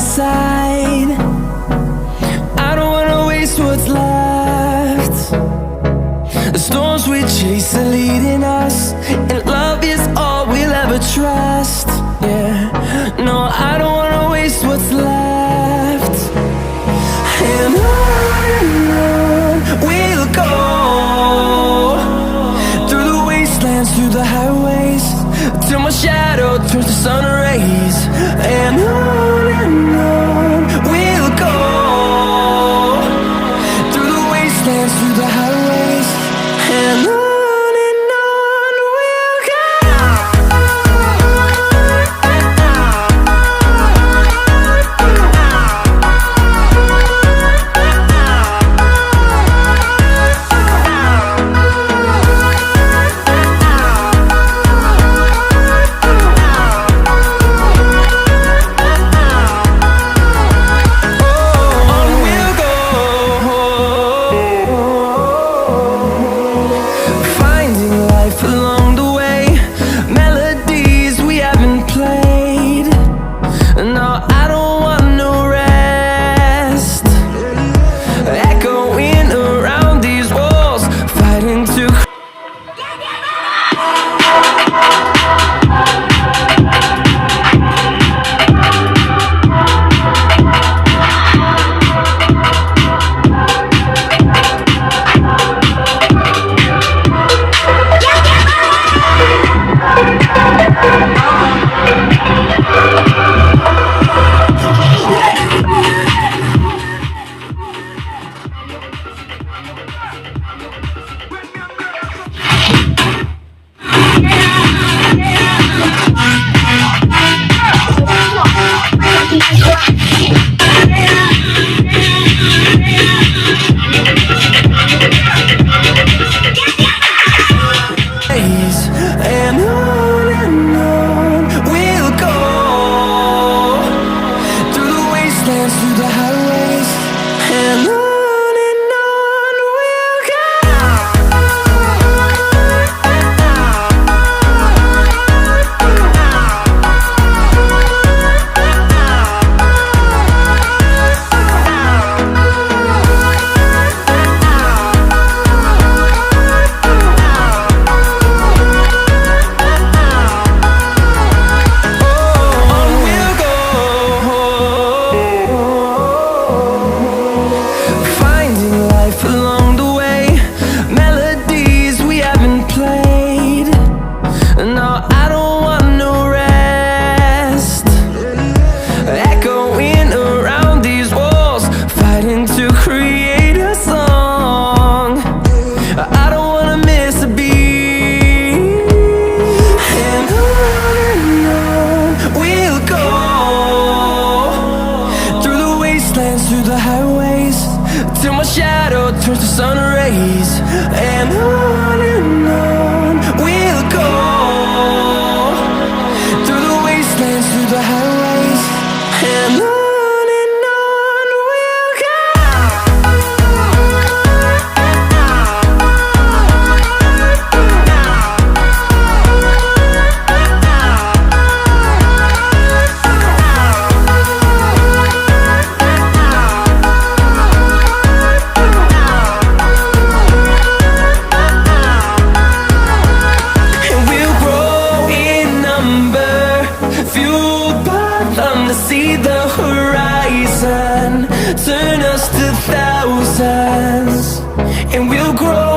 side. I don't wanna waste what's left. The storms we chase are leading us, and love is all we'll ever trust. Yeah, no, I don't wanna waste what's left. And on we'll go, through the wastelands, through the highways, till my shadow turns to sun rays. And on we'll go, through the wastelands, through the highways, and on we'll go. Through the highways, till my shadow turns to sun rays. And on we'll go, through the wastelands, through the highways, and on. See the horizon turn us to thousands, and we'll grow